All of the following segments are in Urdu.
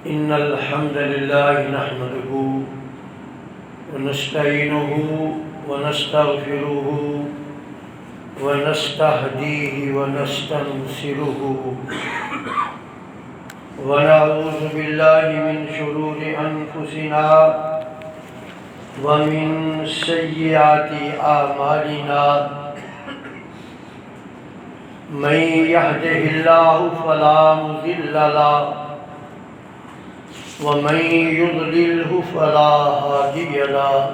إن الحمد لله نحمده ونستعينه ونستغفره ونستهديه ونستنصره ونعوذ بالله من شرور أنفسنا ومن سيئات أعمالنا من يهده الله فلا مضل له ومن يضلله فلا هادي له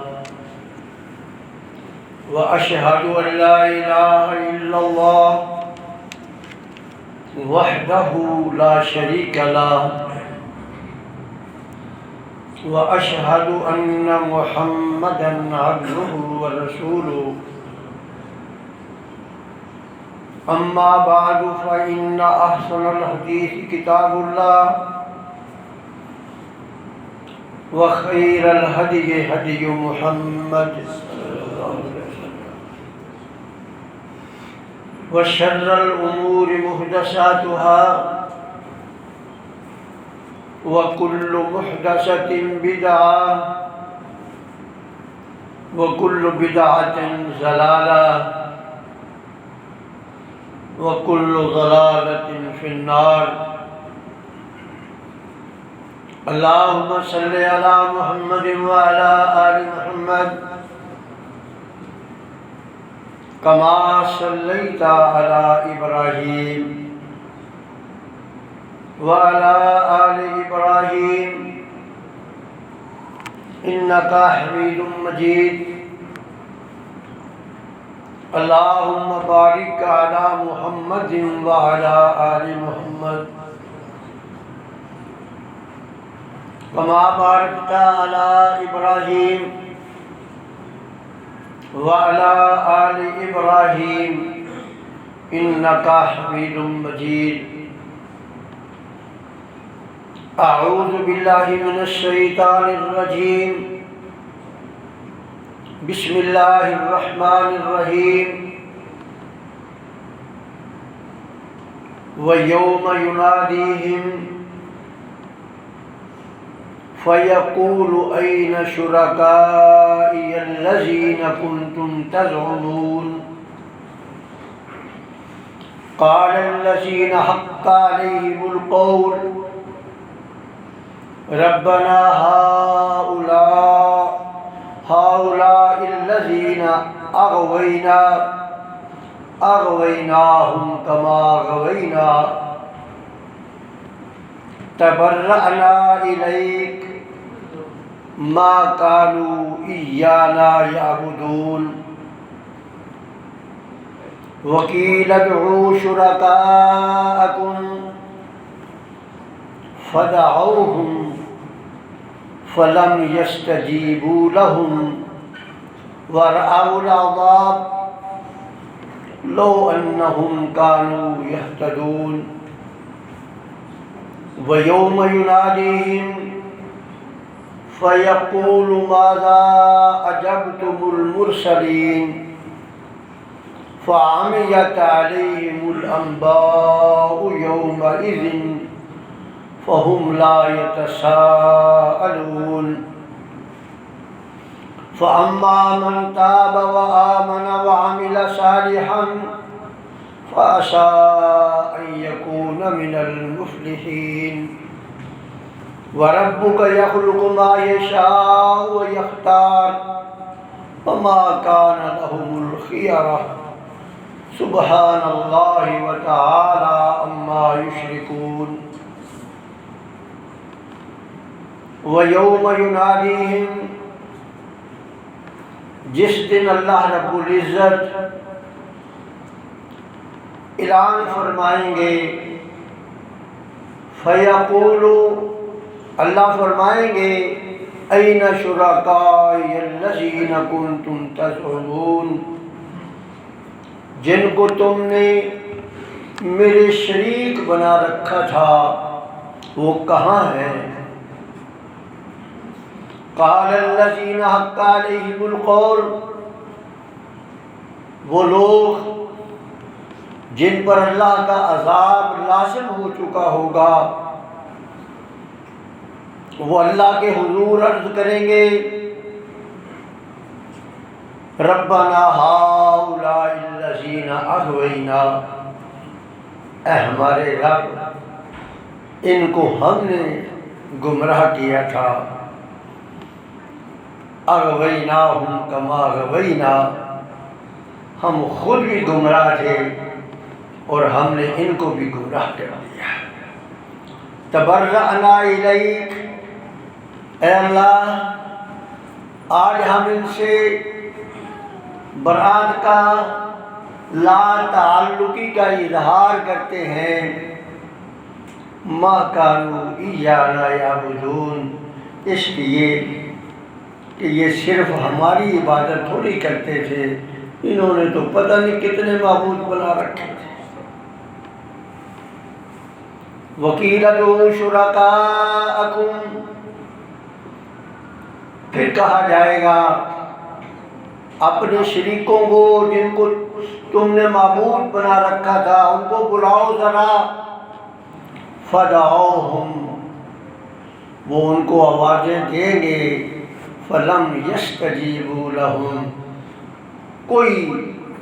وأشهد أن لا إله إلا الله وحده لا شريك له وأشهد أن محمدًا عبده ورسوله أما بعد فإن أحسن الحديث كتاب الله وخير الهدي هدي محمد وشر الأمور محدثاتها وكل محدثة بدعة وكل بدعة ضلالة وكل ضلالة في النار اللهم صل على محمد وعلى آل محمد كما صليت على إبراهيم وعلى آل إبراهيم إنك حميد مجيد اللهم بارك على محمد وعلى آل محمد كما باركت على إبراهيم وعلى آل إبراهيم إنك حميد مجيد أعوذ بالله من الشيطان الرجيم بسم الله الرحمن الرحيم ويوم يناديهم فيقول أين شركائي الذين كنتم تزعمون قال الذين حق عليهم القول ربنا هؤلاء الذين أغويناهم كما أغوينا تبرأنا إليك ما كانوا إيانا يعبدون وقيل ادعوا شركاءكم فدعوهم فلم يستجيبوا لهم ورأوا العذاب لو أنهم كانوا يهتدون ويوم يناديهم فيقول ماذا أجبتم المرسلين فعميت عليهم الأنباء يومئذ فهم لا يتساءلون فأما من تاب وآمن وعمل صالحا فعسى أن يكون من المفلحين وربك يخلق ما يشاء ويختار وما كان لهم الخيرة سبحان الله وتعالى عما يشركون وَيَوْمَ يُنَادِيهِمْ جس دن اللہ رب العزت اعلان فرمائیں گے فَيَقُولُ اللہ فرمائیں گے أَيْنَ شُرَكَائِيَ الَّذِينَ كُنْتُمْ تَزْعُمُونَ جن کو تم نے میرے شریک بنا رکھا تھا وہ کہاں ہیں؟ قال الذین حق علیہم القول وہ لوگ جن پر اللہ کا عذاب لازم ہو چکا ہوگا، وہ اللہ کے حضور عرض کریں گے ربنا ہؤلاء الذین اغوینا، اے ہمارے رب ان کو ہم نے گمراہ کیا تھا، اغویناہم کما غوینا، ہم خود بھی گمراہ تھے اور ہم نے ان کو بھی گمراہ کر دیا۔ تبرأنا الیک، اے اللہ آج ہم ان سے برات کا، لا تعلقی کا اظہار کرتے ہیں، ما کانوا ایانا یعبدون، اس لیے کہ یہ صرف ہماری عبادت تھوڑی کرتے تھے، انہوں نے تو پتہ نہیں کتنے معبود بنا رکھے تھے۔ وَقِيلَ ادْعُوا شُرَكَاءَكُمْ، پھر کہا جائے گا اپنے شریکوں کو جن کو تم نے معبود بنا رکھا تھا ان کو بلاؤ ذرا، فَدَعَوْهُمْ، وہ ان کو آوازیں دیں گے، فَلَمْ يَسْتَجِيبُوا لَهُمْ، کوئی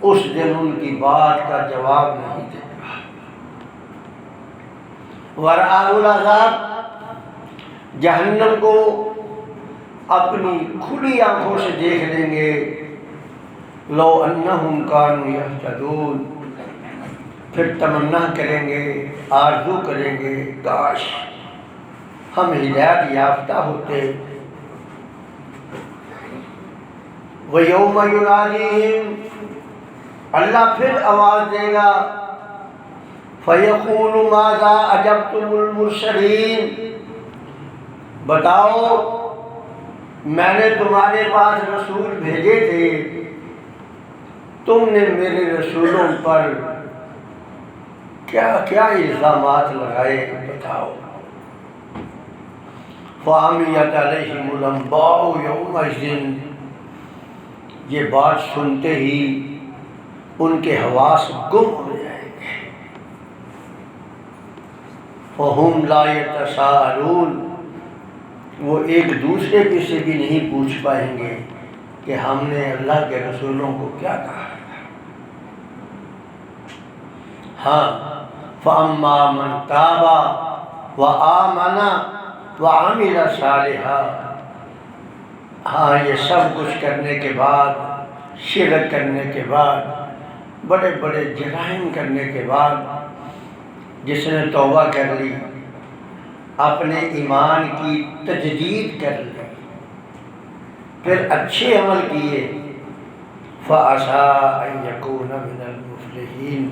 اس دن ان کی بات کا جواب نہیں دے گا۔ وَرَأَوْا الْعَذَابَ، جہنم کو اپنی کھلی آنکھوں سے دیکھ لیں گے، لو انہم کانوا یہتدون، پھر تمنا کریں گے، آرزو کریں گے کاش ہم ہدایت یافتہ ہوتے۔ وَيَوْمَ يُنَادِيهِمْ، اللہ پھر آواز دے گا، فَيَقُولُ مَاذَا أَجَبْتُمُ الْمُرْسَلِينَ، بتاؤ میں نے تمہارے پاس رسول بھیجے تھے، تم نے میرے رسولوں پر کیا کیا الزامات لگائے، بتاؤ۔ فَعَمِيَتْ عَلَيْهِمُ الْأَنْبَاءُ يَوْمَئِذٍ، یہ بات سنتے ہی ان کے حواس گم ہو جائیں گے۔ فَهُمْ لَا يَتَسَاءَلُونَ، وہ ایک دوسرے کے سے بھی نہیں پوچھ پائیں گے کہ ہم نے اللہ کے رسولوں کو کیا کہا۔ ہاں، فَأَمَّا مَنْ تَابَ وَآمَنَ وَعَمِلَ صَالِحًا، ہاں یہ سب کچھ کرنے کے بعد، شرک کرنے کے بعد، بڑے بڑے جرائم کرنے کے بعد، جس نے توبہ کر لی، اپنے ایمان کی تجدید کر لی، پھر اچھے عمل کیے، فَعَسَىٰ أَن يَكُونَ مِنَ الْمُفْلِحِينَ،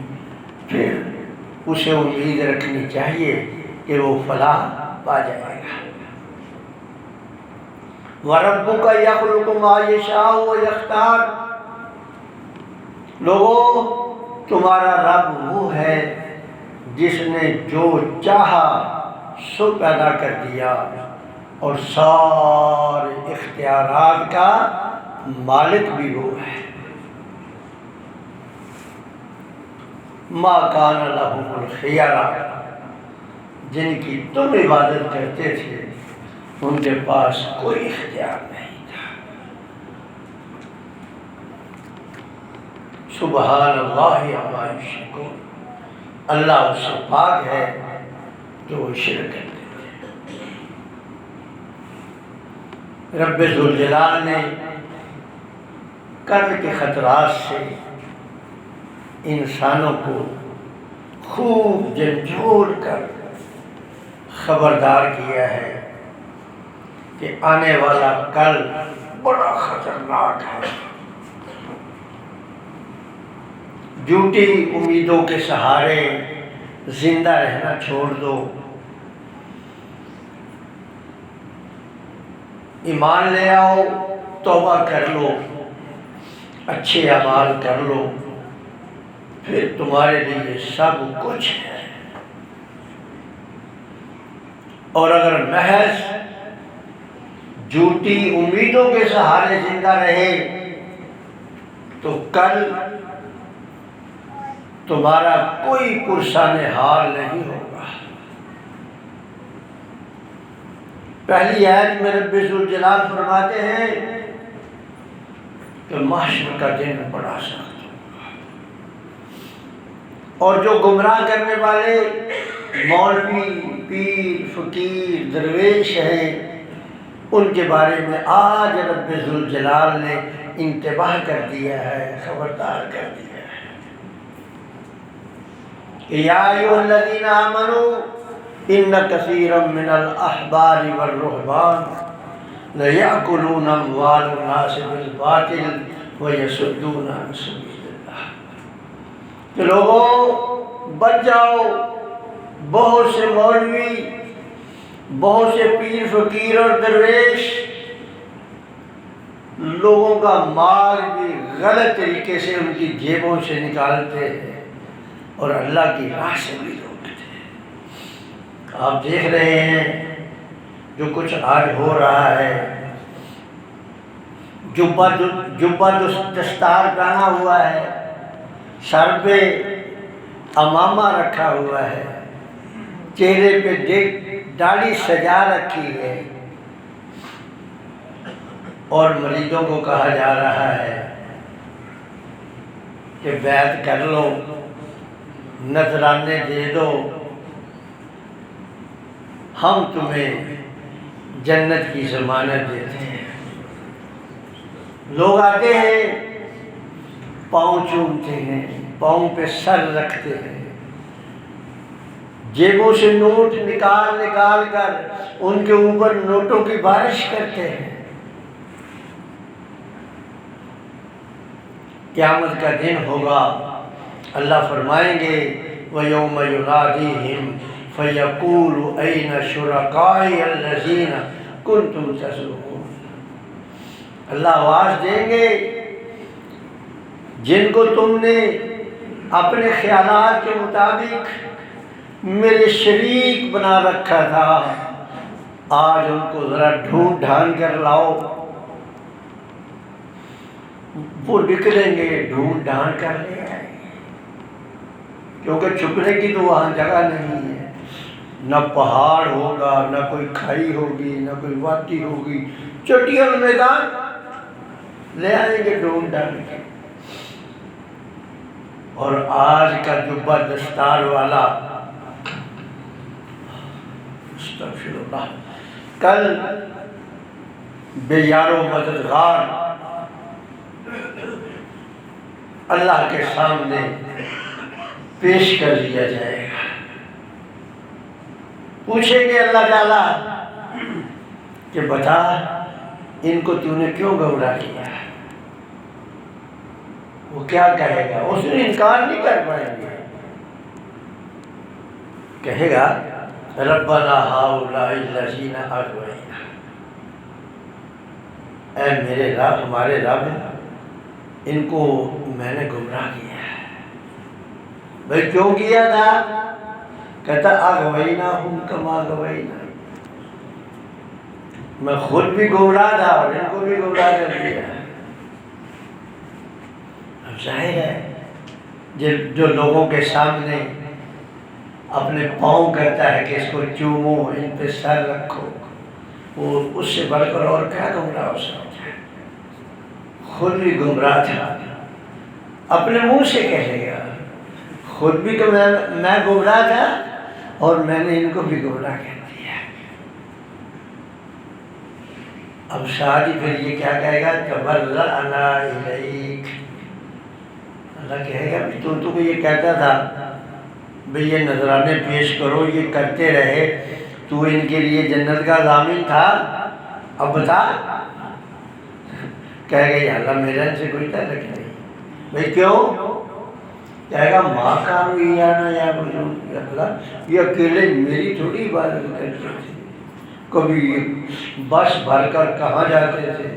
پھر اسے امید رکھنی چاہیے کہ وہ فلاح پا جائے گا۔ وَرَبُّكَ يَخْلُقُ مَا يَشَاءُ وَيَخْتَارُ، لوگو تمہارا رب وہ ہے جس نے جو چاہا سو پیدا کر دیا اور سارے اختیارات کا مالک بھی وہ ہے۔ ما کان لہم الخیرہ، جن کی تم عبادت کرتے تھے ان کے پاس کوئی اختیار نہیں تھا۔ سبحان اللہ عما یشرکون، اللہ اس سے پاک ہے جو وہ شرک کرتے تھے۔ رب ذوالجلال نے قتل کے خطرات سے انسانوں کو خوب جھنجھوڑ کر خبردار کیا ہے کہ آنے والا کل بڑا خطرناک ہے۔ جھوٹی امیدوں کے سہارے زندہ رہنا چھوڑ دو، ایمان لے آؤ، توبہ کر لو، اچھے اعمال کر لو، پھر تمہارے لیے سب کچھ ہے۔ اور اگر محض جھوٹی امیدوں کے سہارے زندہ رہے تو کل تمہارا کوئی پرسان حال نہیں ہوگا۔ پہلی آیت میں رب ذوالجلال فرماتے ہیں کہ محشر کا دن بڑا سخت ہوگا، اور جو گمراہ کرنے والے مولوی، پیر، فقیر، درویش ہیں، ان کے بارے میں آج رب ذوالجلال نے انتباہ کر دیا ہے، خبردار کر دیا ہے کہ یا ایھا الذین آمنوا ان کثیرا من الاحبار والرہبان لیأکلون اموال الناس بالباطل ویصدون عن سبیل اللہ، کہ لوگوں بچ جاؤ، بہت سے مولوی، بہت سے پیر، فقیر اور درویش لوگوں کا مال بھی غلط طریقے سے ان کی جیبوں سے نکالتے ہیں اور اللہ کی راہ سے بھی روکتے ہیں۔ آپ دیکھ رہے ہیں جو کچھ آج ہو رہا ہے، جبہ دستار پہنا ہوا ہے، سر پہ امامہ رکھا ہوا ہے، چہرے پہ داڑھی سجا رکھی ہے، اور مریدوں کو کہا جا رہا ہے کہ بیعت کر لو، نذرانے دے دو، ہم تمہیں جنت کی ضمانت دیتے ہیں۔ لوگ آتے ہیں، پاؤں چومتے ہیں، پاؤں پہ سر رکھتے ہیں، جیبوں سے نوٹ نکال کر ان کے اوپر نوٹوں کی بارش کرتے ہیں۔ قیامت کا دن ہوگا، اللہ فرمائیں گے وَيَوْمَ يُنَادِيهِمْ فَيَقُولُ أَيْنَ شُرَكَائِيَ الَّذِينَ كُنْتُمْ تَزْعُمُونَ، اللہ آواز دیں گے جن کو تم نے اپنے خیالات کے مطابق میرے شریک بنا رکھا تھا، آج ان کو ذرا ڈھونڈ ڈھانڈ کر لاؤ۔ وہ نکلیں گے، ڈھونڈ ڈھانڈ کر لے آئیں گے، کیونکہ چھپنے کی تو وہاں جگہ نہیں ہے، نہ پہاڑ ہوگا، نہ کوئی کھائی ہوگی، نہ کوئی وادی ہوگی، چٹیل میدان لے آئیں گے ڈھونڈ ڈھانڈ کے۔ اور آج کا جبہ دستار والا، استغفر اللہ، کل بے یار و مددگار اللہ کے سامنے پیش کر دیا جائے گا۔ پوچھیں گے اللہ تعالیٰ کہ بتا ان کو تو نے کیوں گمراہ کیا؟ وہ کیا کہے گا؟ اس نے انکار نہیں کر پائیں گے، کہے گا ربنا ہؤلاء الذین اغوینا، اے میرے رب، ہمارے رب، ان کو میں نے گمراہ کیا ہے۔ بھئی کیوں کیا تھا؟ کہتا اغویناہم کما غوینا، میں خود بھی گمراہ تھا اور ان کو بھی گمراہ کر دیا۔ اب ظاہر ہے جو لوگوں کے سامنے اپنے پاؤں کرتا ہے کہ اس کو چومو، ان پہ سر رکھو، وہ اس سے بڑھ کر اور کیا گمراہ ہو سکتا ہے؟ خود بھی گمراہ تھا، اپنے منہ سے کہے گا خود بھی کہ میں گمراہ تھا اور میں نے ان کو بھی گمراہ کر دیا۔ اب شادی پھر یہ کیا کہے گا؟ تبرأنا الیک، اللہ کہے گا تو یہ کہتا تھا بھئی یہ نذرانے پیش کرو، یہ کرتے رہے، تو ان کے لیے جنت کا ضامن تھا، اب بتا۔ کہے گا یا اللہ میرا ان سے کوئی تعلق نہیں۔ بھئی کیوں؟ کہے گا ماں کانوا ایانا یعبدون، یا اللہ یہ اکیلے میری تھوڑی عبادت کرتے تھے، کبھی یہ بس بھر کر کہاں جاتے تھے،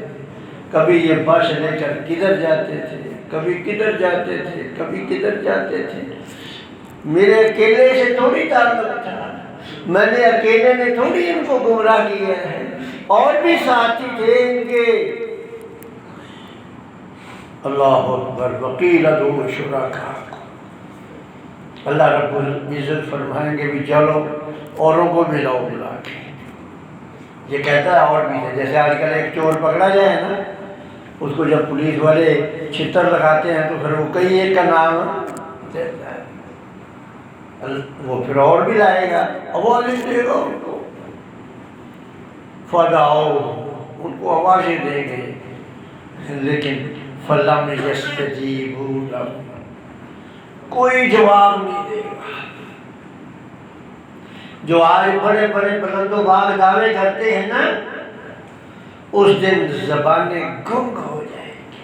کبھی یہ بس لے کر کدھر جاتے تھے، کبھی کدھر جاتے تھے، کبھی کدھر جاتے تھے، میرے اکیلے سے تھوڑی تعلق تھا، میں نے اکیلے نے تھوڑی ان کو گمراہ کیا ہے، اور بھی ساتھی تھے ان کے۔ اللہ اکبر، وقیل ادعوا شرکاءکم، اللہ رب العزت فرمائیں گے بھی چلو اوروں کو بھی لاؤ بلا کے. یہ کہتا ہے اور بھی ہے. جیسے آج کل ایک چور پکڑا جائے نا، اس کو جب پولیس والے چھتر لگاتے ہیں تو پھر وہ کئی ایک کا نام دیتا ہے، وہ پھر اور بھی لائے گا، آواز دے گا ان کو، فداؤ ان کو آوازیں دیں گے. لیکن فلم یستجیبوا لہ، کوئی جواب نہیں دے گا. جو آج بڑے بڑے بلند و باغ دعوے کرتے ہیں نا، اس دن زبانیں گنگ ہو جائیں گی،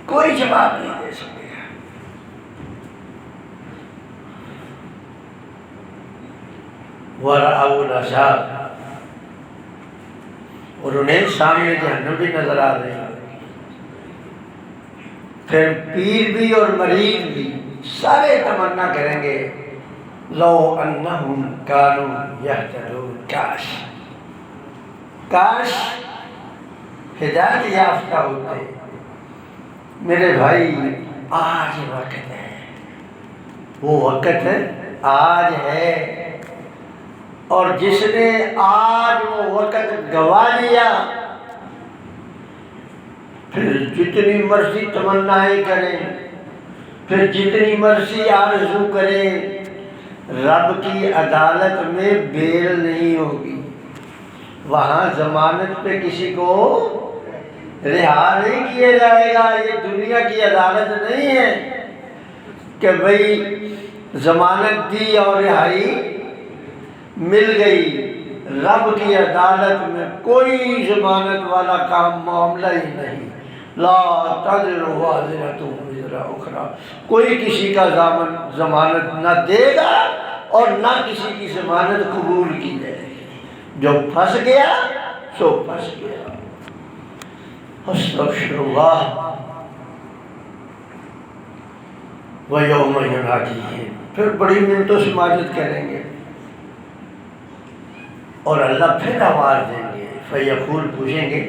کوئی جواب نہیں دے سکے گا. وَرَأَوُا الْعَذَابَ، اور انہیں سامنے جہنم بھی نظر آ رہی ہے. پھر پیر بھی اور مریض بھی سارے تمنا کریں گے لو انہم کانوا یہتدون، کاش ہدایت یافتہ ہوتے. میرے بھائی آج وقت ہے، وہ وقت آج ہے، اور جس نے آج وہ وقت گوا لیا پھر جتنی مرضی تمنائیں کریں، پھر جتنی مرضی آرزو کریں، رب کی عدالت میں بیل نہیں ہوگی. وہاں ضمانت پہ کسی کو رہا نہیں کیا جائے گا. یہ دنیا کی عدالت نہیں ہے کہ بھئی ضمانت دی اور رہائی مل گئی. رب کی عدالت میں کوئی ضمانت والا کام معاملہ ہی نہیں. لا تزر وازرۃ وزر اخری، کوئی کسی کا ضمانت نہ دے گا اور نہ کسی کی ضمانت قبول کی جائے گی. جو پھنس گیا سو پھنس گیا. استغفر اللہ. وَيَوْمَ يُنَادِيهِمْ، پھر بڑی منتوں سے ماجد کریں گے اور اللہ پھر آواز دیں گے. فَيَقُولُ، پوچھیں گے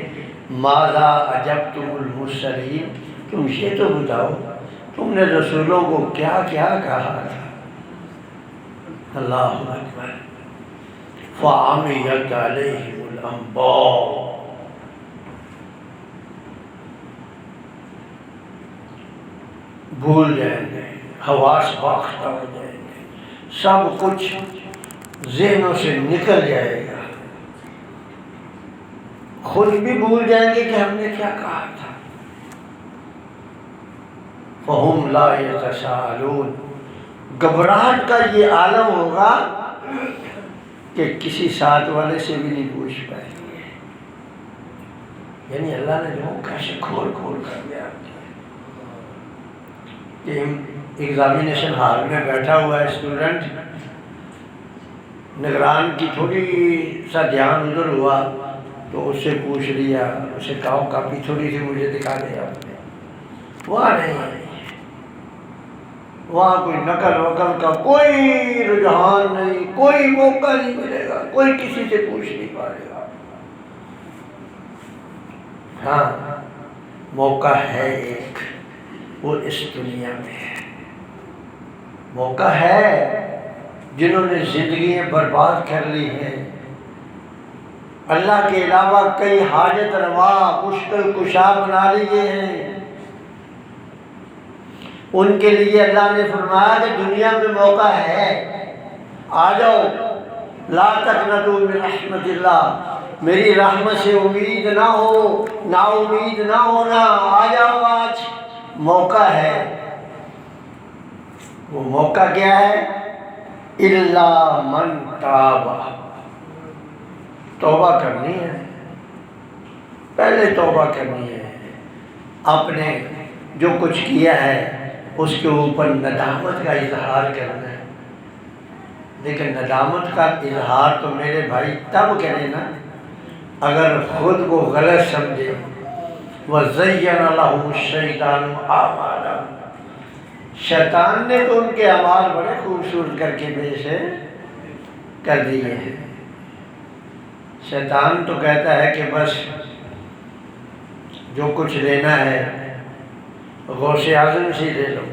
ماذا اجبتم المرسلین، تم یہ تو بتاؤ تم نے رسولوں کو کیا کیا کہا تھا. اللہ اکبر. فَعَمِيَتْ عَلَيْهِمُ الْأَنْبَاءُ، بھول جائیں گے، حواس باختہ ہو جائیں گے، سب کچھ ذہنوں سے نکل جائے گا، خود بھی بھول جائیں گے کہ ہم نے کیا کہا تھا. فَهُمْ لَا يَتَسَاءَلُونَ، گھبراہٹ کا یہ عالم ہوگا کہ کسی ساتھ والے سے بھی نہیں پوچھ پائیں گے. یعنی اللہ نے جو کیسے کھول کھول کر دیا کہ ایگزامینیشن ہال میں بیٹھا ہوا ہے اسٹوڈنٹ، نگران کی تھوڑی سا دھیان ادھر ہوا تو اس سے پوچھ لیا، اسے کہا کاپی تھوڑی سی مجھے دکھا دے آپ نے. وہاں نہیں، وہاں کوئی نقل وقل کا کوئی رجحان نہیں، کوئی موقع نہیں ملے گا، کوئی کسی سے پوچھ نہیں پائے گا. ہاں موقع ہے ایک، وہ اس دنیا میں ہے. موقع ہے جنہوں نے زندگیاں برباد کر لی ہیں، اللہ کے علاوہ کئی حاجت روا مشکل کشا بنا لیے ہیں، ان کے لیے اللہ نے فرمایا کہ دنیا میں موقع ہے، آ جاؤ. لا تقنطوا من رحمت اللہ، میری رحمت سے امید نہ ہو، نا امید نہ ہونا. آ جاؤ، آج موقع ہے. وہ موقع کیا ہے؟ الا من تاب، توبہ کرنی ہے، پہلے توبہ کرنی ہے، اپنے جو کچھ کیا ہے اس کے اوپر ندامت کا اظہار کرنا ہے. لیکن ندامت کا اظہار تو میرے بھائی تب کرے نا اگر خود کو غلط سمجھے. وَزَيَّنَ لَهُمُ الشَّيْطَانُ أَعْمَالَهُمْ، شیطان نے تو ان کے اعمال بڑے خوبصورت کر کے پیش کر دیے ہیں. شیطان تو کہتا ہے کہ بس جو کچھ لینا ہے غوث اعظم سے لے لو.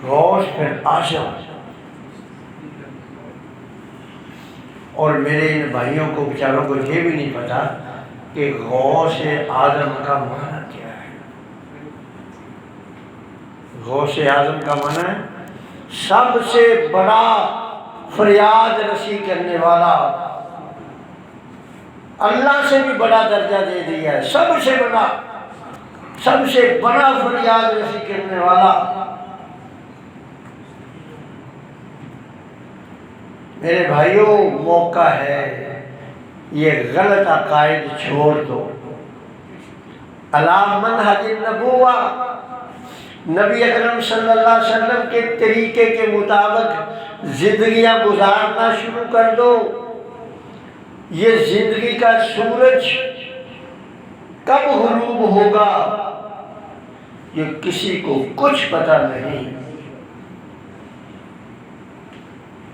غوث پھر اعظم. اور میرے ان بھائیوں کو بیچاروں کو یہ بھی نہیں پتا کہ غوث اعظم کا معنی کیا ہے. غوث اعظم کا معنی ہے سب سے بڑا فریاد رسی کرنے والا. اللہ سے بھی بڑا درجہ دے دیا ہے، سب سے بڑا فریاد رسی کرنے والا. میرے بھائیوں، موقع ہے یہ غلط عقائد چھوڑ دو. علی منہج النبوہ، نبی اکرم صلی اللہ علیہ وسلم کے طریقے کے مطابق زندگیاں گزارنا شروع کر دو. یہ زندگی کا سورج کب غروب ہوگا یہ کسی کو کچھ پتہ نہیں.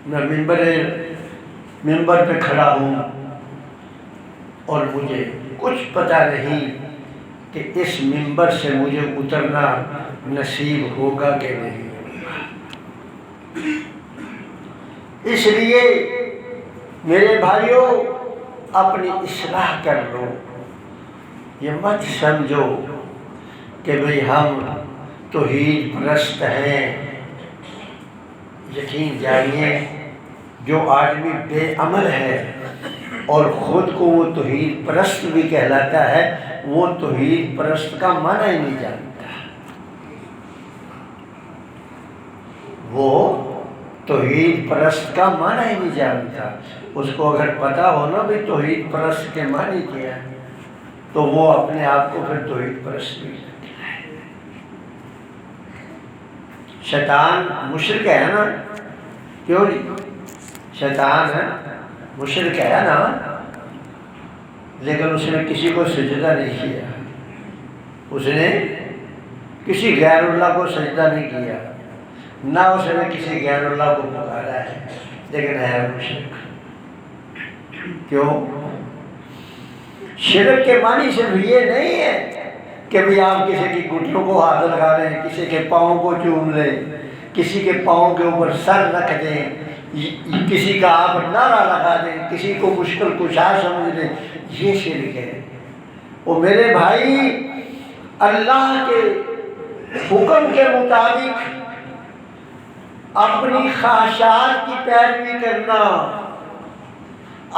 میں منبر پہ کھڑا ہوں اور مجھے کچھ پتہ نہیں کہ اس منبر سے مجھے اترنا نصیب ہوگا کہ نہیں. اس لیے میرے بھائیوں اپنی اصلاح کر لو. یہ مت سمجھو کہ بھئی ہم توحید پرست ہیں. یقین جانیے جو آدمی بے عمل ہے اور خود کو وہ توحید پرست بھی کہلاتا ہے، وہ توحید پرست کا معنی ہی نہیں جانتا. وہ توحید پرست کا معنی ہی نہیں جانتا. اس کو اگر پتہ ہو نا بھی توحید پرست کے معنی کیا ہے تو وہ اپنے آپ کو پھر توحید پرست بھی کرتا ہے. شیطان مشرک ہے نا، کیوں نہیں؟ شیطان ہے مشرک ہے نا، لیکن اس نے کسی کو سجدہ نہیں کیا. اس نے کسی غیر اللہ کو سجدہ نہیں کیا، نہ اس نے کسی غیر اللہ کو پکارا ہے، لیکن ہے مشرک. کیوں؟ شرک کے معنی صرف یہ نہیں ہے کہ بھی آپ کسی کی گھٹنوں کو ہاتھ لگا لیں، کسی کے پاؤں کو چوم لیں، کسی کے پاؤں کے اوپر سر رکھ دیں، کسی کا آپ نعرہ لگا دیں، کسی کو مشکل کشا سمجھ لیں. یہ شرک ہے. وہ میرے بھائی اللہ کے حکم کے مطابق اپنی خواہشات کی پیروی کرنا،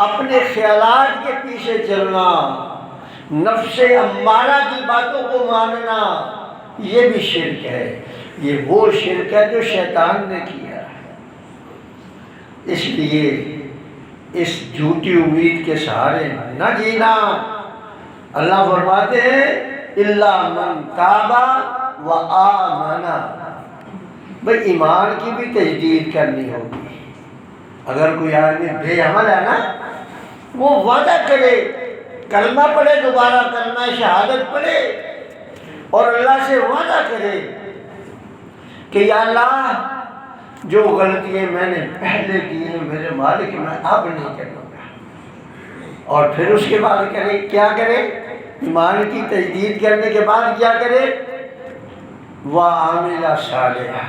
اپنے خیالات کے پیچھے چلنا، نفس امارہ کی باتوں کو ماننا، یہ بھی شرک ہے. یہ وہ شرک ہے جو شیطان نے کیا. اس لیے اس جھوٹی امید کے سہارے نہ جینا. اللہ فرماتے ہیں الا من تاب و آمن. بھئی ایمان کی بھی تجدید کرنی ہوگی. اگر کوئی آدمی بے عمل ہے نا، وہ وعدہ کرے، کلمہ پڑھے، دوبارہ کلمہ شہادت پڑھے اور اللہ سے وعدہ کرے کہ یا اللہ جو غلطیاں میں نے پہلے کی ہیں میرے مالک میں اب نہیں کروں گا. اور پھر اس کے بعد کرے کیا کرے؟ ایمان کی تجدید کرنے کے بعد کیا کرے؟ وَعَمِلَ صَالِحًا.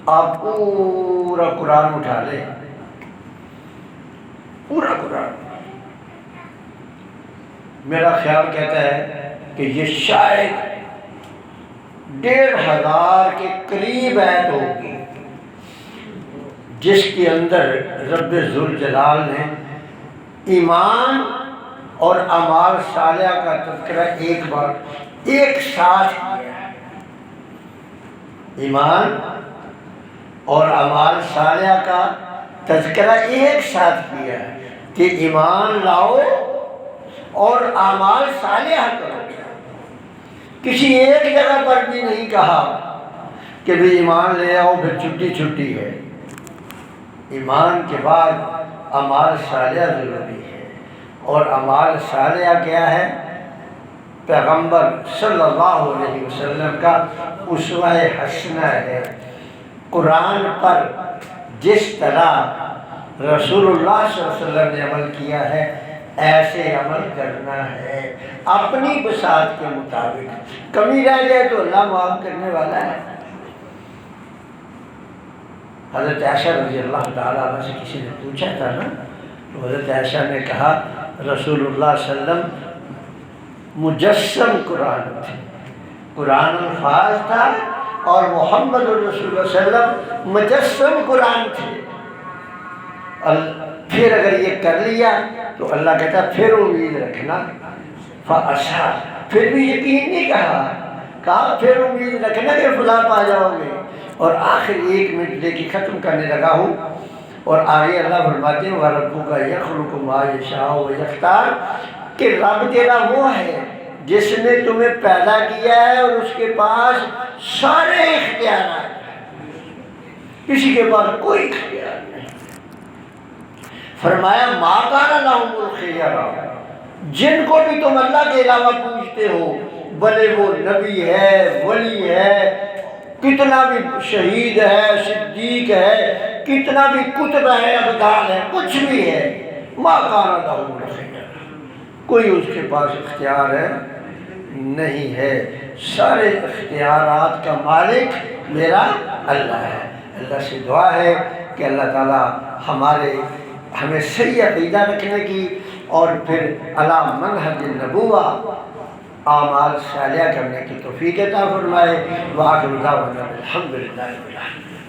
آپ پورا قرآن اٹھا لیں، پورا قرآن. میرا خیال کہتا ہے کہ یہ شاید 1500 کے قریب آیت ہوگی جس کے اندر رب ذوالجلال نے ایمان اور اعمال صالحہ کا تذکرہ ایک بار ایک ساتھ کیا ہے. ایمان اور اعمال صالحہ کا تذکرہ ایک ساتھ کیا ہے کہ ایمان لاؤ اور اعمال صالحہ کرو. کسی ایک جگہ پر بھی نہیں کہا کہ بھی ایمان لے آؤ پھر چھٹی ہے. ایمان کے بعد اعمال صالحہ ضروری ہے. اور اعمال صالحہ کیا ہے؟ پیغمبر صلی اللہ علیہ وسلم کا اسوہ حسنہ ہے. قرآن پر جس طرح رسول اللہ صلی اللہ علیہ وسلم نے عمل کیا ہے ایسے عمل کرنا ہے اپنی بساط کے مطابق. کمی رہ جائے تو اللہ معاف کرنے والا ہے. حضرت عائشہ رضی اللہ تعالیٰ عنہ سے کسی نے پوچھا تھا نا، تو حضرت عائشہ نے کہا رسول اللہ صلی اللہ علیہ وسلم مجسم قرآن تھے، قرآن الفاظ تھا اور محمد الرسول اللہ صلی اللہ علیہ وسلم مجسم قرآن تھے۔ پھر اگر یہ کر لیا تو اللہ کہتا پھر امید رکھنا، فَأَشَا، پھر بھی یقین نہیں کہا پھر امید رکھنا کہ فلاں پا جاؤ گے۔ اور آخر 1 منٹ لے کے ختم کرنے لگا ہوں، اور آگے اللہ فرماتے ہیں وَرَبُّكَ يَخْلُقُ مَا يَشَاءُ وَيَخْتَارُ، کہ رب تیرا وہ ہے جس نے تمہیں پیدا کیا ہے اور اس کے پاس سارے اختیارات ہیں، کسی کے پاس کوئی اختیار نہیں۔ فرمایا مَا كَانَ لَهُمُ الْخِيَرَةُ، جن کو بھی تم اللہ کے علاوہ پوچھتے ہو، بھلے وہ نبی ہے، ولی ہے، کتنا بھی شہید ہے، صدیق ہے، کتنا بھی کتب ہے، ابدال ہے، کچھ بھی ہے، مَا كَانَ لَهُمُ الْخِيَرَةُ، کوئی اس کے پاس اختیار ہے نہیں ہے، سارے اختیارات کا مالک میرا اللہ ہے۔ اللہ سے دعا ہے کہ اللہ تعالیٰ ہمیں صحیح عقیدہ رکھنے کی اور پھر علی منہج النبوہ اعمال صالحہ کرنے کی توفیق عطا فرمائے۔ وآخر دعوانا الحمدللہ رب العالمین۔